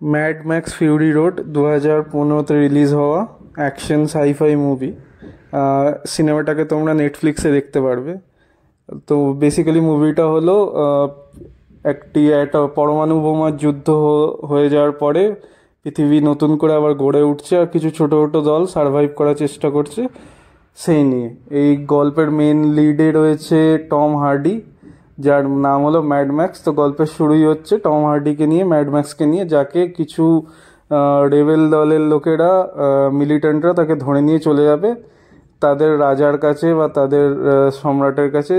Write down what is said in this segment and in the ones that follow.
Mad max fury road 2015-তে release হওয়া action sci fi movie. সিনেমাটাকে তোমরা নেটফ্লিক্সে দেখতে পারবে। তো বেসিক্যালি মুভিটা হলো একটা পরমাণু বোমার যুদ্ধ হয়ে যাওয়ার পরে পৃথিবী নতুন করে আবার গড়ে উঠছে, আর কিছু ছোটো ছোটো দল সারভাইভ করার চেষ্টা করছে সেই নিয়ে। এই গল্পের মেন লিডে রয়েছে টম হার্ডি, যার নাম হলো ম্যাড ম্যাক্স। তো গল্পের শুরুই হচ্ছে টম হার্ডিকে নিয়ে, ম্যাড ম্যাক্সকে নিয়ে, যাকে কিছু রেবেল দলের লোকেরা, মিলিটেন্টরা তাকে ধরে নিয়ে চলে যাবে তাদের রাজার কাছে বা তাদের সম্রাটের কাছে,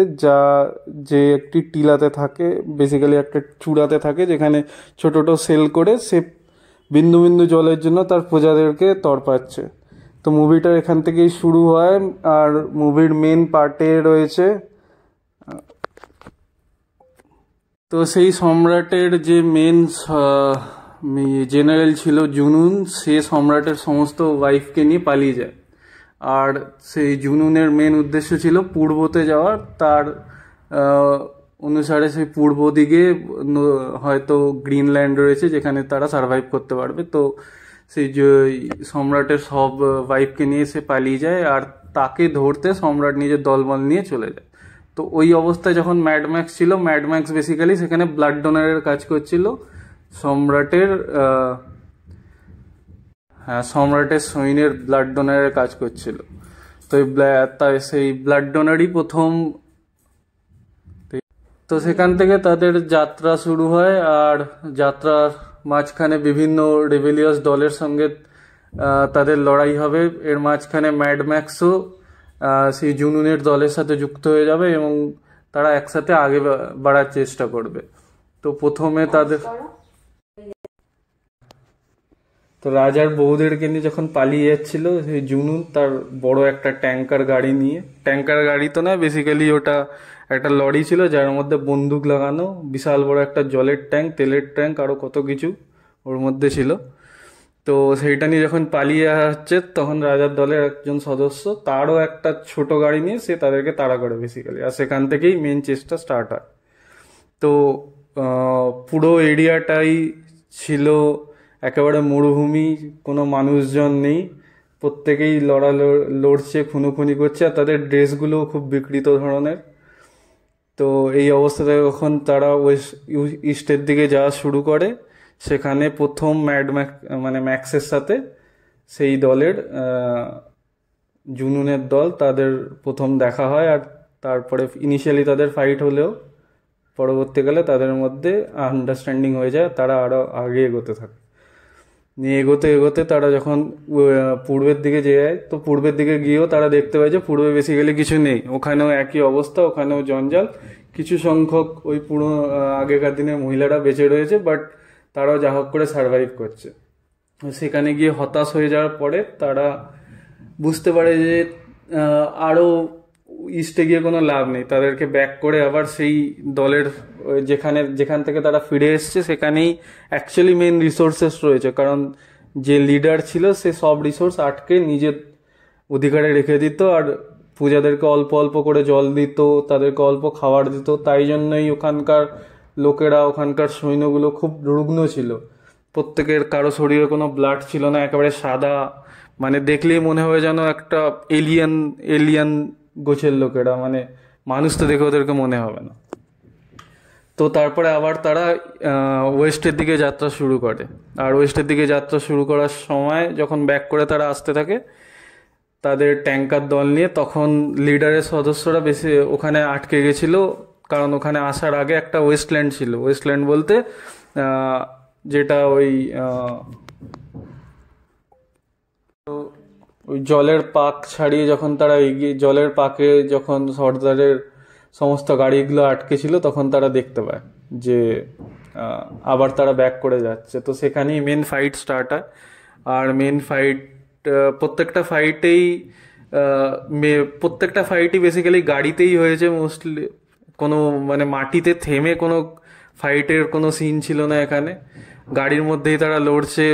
যে একটি টিলাতে থাকে, বেসিক্যালি একটা চূড়াতে থাকে, যেখানে ছোট ছোটো সেল করে সে বিন্দু বিন্দু জলের জন্য তার প্রজাদেরকে তড়পাচ্ছে। তো মুভিটা এখান থেকেই শুরু হয়। আর মুভির মেন পার্টে রয়েছে, তো সেই সম্রাটের যে মেন জেনারেল ছিল জুনুন, সে সম্রাটের সমস্ত ওয়াইফকে নিয়ে পালিয়ে যায়। আর সেই জুনুনের মেন উদ্দেশ্য ছিল পূর্বতে যাওয়ার। তার অনুসারে সেই পূর্ব দিকে হয়তো গ্রিনল্যান্ড রয়েছে, যেখানে তারা সার্ভাইভ করতে পারবে। তো সেই সম্রাটের সব ওয়াইফকে নিয়ে সে পালিয়ে যায়, আর তাকে ধরতে সম্রাট নিজের দলবল নিয়ে চলে যায়। তো ওই অবস্থায় যখন ম্যাড ম্যাক্স ছিল, ম্যাড ম্যাক্স বেসিক্যালি সেখানে ব্লাড ডোনারের কাজ করছিল, সম্রাটের সম্রাটের সৈন্যের ব্লাড ডোনারের কাজ করছিল। তো সেই ব্লাড ডোনারই প্রথম। তো সেখান থেকে তাদের যাত্রা শুরু হয়, আর যাত্রার মাঝখানে বিভিন্ন রেবেলিয়াস দলের সঙ্গে তাদের লড়াই হবে। এর মাঝখানে ম্যাড ম্যাক্সও সেই জুনুনের দলের সাথে যুক্ত হয়ে যাবে এবং তারা একসাথে আগে বাড়ার চেষ্টা করবে। তো প্রথমে তাদের তো রাজার বউদেরকে নিয়ে যখন পালিয়ে যাচ্ছিল সেই জুনুন, তার বড় একটা ট্যাঙ্কার গাড়ি নিয়ে, ট্যাঙ্কার গাড়ি তো না, বেসিক্যালি ওটা একটা লরি ছিল যার মধ্যে বন্দুক লাগানো, বিশাল বড় একটা জলের ট্যাঙ্ক, তেলের ট্যাঙ্ক, আরও কত কিছু ওর মধ্যে ছিল। তো সেইটা নিয়ে যখন পালিয়ে আসছে, তখন রাজার দলের একজন সদস্য তারও একটা ছোট গাড়ি নিয়ে সে তাদেরকে তাড়া করে বেসিক্যালি। আর সেখান থেকেই মেন চেষ্টা স্টার্ট হয়। তো পুরো এরিয়াটাই ছিল একেবারে মরুভূমি, কোনো মানুষজন নেই, প্রত্যেকেই লড়ছে, খুনোখুনি করছে, আর তাদের ড্রেসগুলোও খুব বিকৃত ধরনের। তো এই অবস্থাতে যখন তারা ইস্টের দিকে যাওয়া শুরু করে, সেখানে প্রথম ম্যাক্সের সাথে সেই দলের জুনুনের দল, তাদের প্রথম দেখা হয়। আর তারপরে ইনিশিয়ালি তাদের ফাইট হলেও পরবর্তীকালে তাদের মধ্যে আন্ডারস্ট্যান্ডিং হয়ে যায়, তারা আরও আগে এগোতে থাকে। নিয়ে এগোতে এগোতে তারা যখন পূর্বের দিকে যায়, তো পূর্বের দিকে গিয়েও তারা দেখতে পায় যে পূর্বে বেসিক্যালি কিছু নেই, ওখানেও একই অবস্থা, ওখানেও জঞ্জাল। কিছু সংখ্যক ওই আগেকার দিনের মহিলারা বেঁচে রয়েছে, বাট তারাও যা হোক করে সার্ভাইভ করছে। সেখানে গিয়ে হতাশ হয়ে যাওয়ার পরে তারা বুঝতে পারে যে আরও ইস্টে গিয়ে কোনো লাভ নেই, তাদেরকে ব্যাক করে আবার সেই দলের যেখান থেকে তারা ফিরে এসছে সেখানেই অ্যাকচুয়ালি মেন রিসোর্সেস রয়েছে। কারণ যে লিডার ছিল সে সব রিসোর্স আটকে নিজের অধিকারে রেখে দিত, আর প্রজাদেরকে অল্প অল্প করে জল দিত, তাদেরকে অল্প খাবার দিত। তাই জন্যই ওখানকার লোকেরা, ওখানকার সৈন্যগুলো খুব রুগ্ন ছিল। প্রত্যেকের কারো শরীরে কোনো ব্লাড ছিল না, একেবারে সাদা, মানে দেখলেই মনে হয় যেন একটা এলিয়ান গোছের লোকেরা, মানে মানুষ তো দেখে ওদেরকে মনে হবে না। তো তারপরে আবার তারা ওয়েস্টের দিকে যাত্রা শুরু করে। আর ওয়েস্টের দিকে যাত্রা শুরু করার সময় যখন ব্যাক করে তারা আসতে থাকে তাদের ট্যাঙ্কার দল নিয়ে, তখন লিডারের সদস্যরা বেশি ওখানে আটকে গেছিল। কারণ ওখানে আসার আগে একটা ওয়েস্টল্যান্ড ছিল, ওয়েস্টল্যান্ড বলতে যেটা ওই জলের পাক ছাড়িয়ে যখন তারা এগিয়ে, জলের পাকে যখন সর্দারের সমস্ত গাড়িগুলো আটকে ছিল, তখন তারা দেখতে পায় যে আবার তারা ব্যাক করে যাচ্ছে। তো সেখানেই মেন ফাইট স্টার্ট হয়। আর মেন ফাইট প্রত্যেকটা ফাইটই বেসিক্যালি গাড়িতেই হয়েছে মোস্টলি। কোনো মানে মাটিতে থেমে কোনো ফাইটের কোনো সিন ছিল না এখানে। গাড়ির মধ্যেই তারা লড়ছে,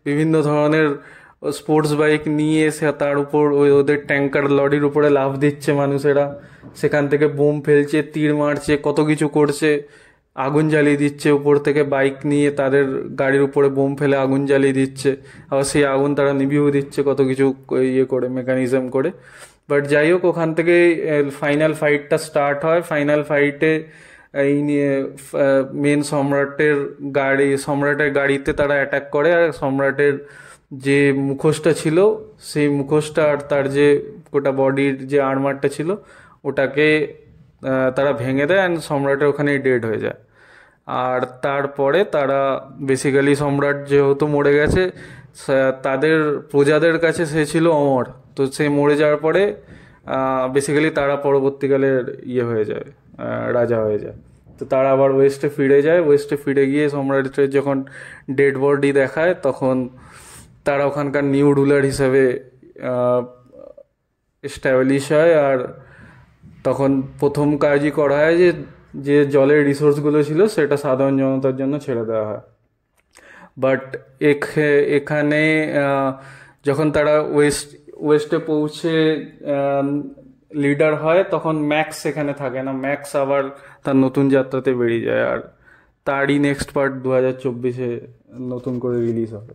বিভিন্ন ধরনের স্পোর্টস বাইক নিয়ে এসে তার উপর ওদের ট্যাঙ্কার লরির উপরে লাফ দিচ্ছে মানুষেরা, সেখান থেকে বোম ফেলছে, তীর মারছে, কত কিছু করছে। আগুন জ্বালিয়ে দিচ্ছে, উপর থেকে বাইক নিয়ে তাদের গাড়ির উপরে বোম ফেলে আগুন জ্বালিয়ে দিচ্ছে, আবার সেই আগুন তারা নিভিয়েও দিচ্ছে কত কিছু ইয়ে করে, মেকানিজম করে। বাট যাই হোক, ওখান থেকে ফাইনাল ফাইটটা স্টার্ট হয়। ফাইনাল ফাইটে এই নিয়ে মেন সম্রাটের গাড়িতে তারা অ্যাটাক করে, আর সম্রাটের যে মুখোশটা ছিল, সেই মুখোশটা আর তার যে গোটা বডির যে আর্মারটা ছিল, ওটাকে তারা ভেঙে দেয়, অ্যান্ড সম্রাটের ওখানেই ডেড হয়ে যায়। আর তারপরে তারা বেসিক্যালি, সম্রাট যেহেতু মরে গেছে, তাদের প্রজাদের কাছে সে ছিল অমর, তো সে মরে যাওয়ার পরে বেসিক্যালি তারা পরবর্তীকালে ইয়ে হয়ে যায়, রাজা হয়ে যায়। তো তারা আবার ওয়েস্টে ফিরে যায়। ওয়েস্টে ফিরে গিয়ে সম্রাটের যখন ডেড বডি দেখায়, তখন তারা ওখানকার নিউ রুলার হিসেবে এস্টাবলিশ হয়। আর তখন প্রথম কাজই করা হয় যে যে জলের রিসোর্সগুলো ছিল সেটা সাধারণ জনতার জন্য ছেড়ে দেওয়া হয়। বাট এখানে যখন তারা ওয়েস্টে পৌঁছে লিডার হয়, তখন ম্যাক্স এখানে থাকে না। ম্যাক্স আবার তার নতুন যাত্রাতে বেরিয়ে যায়, আর তারই নেক্সট পার্ট 2024-এ নতুন করে রিলিজ হবে।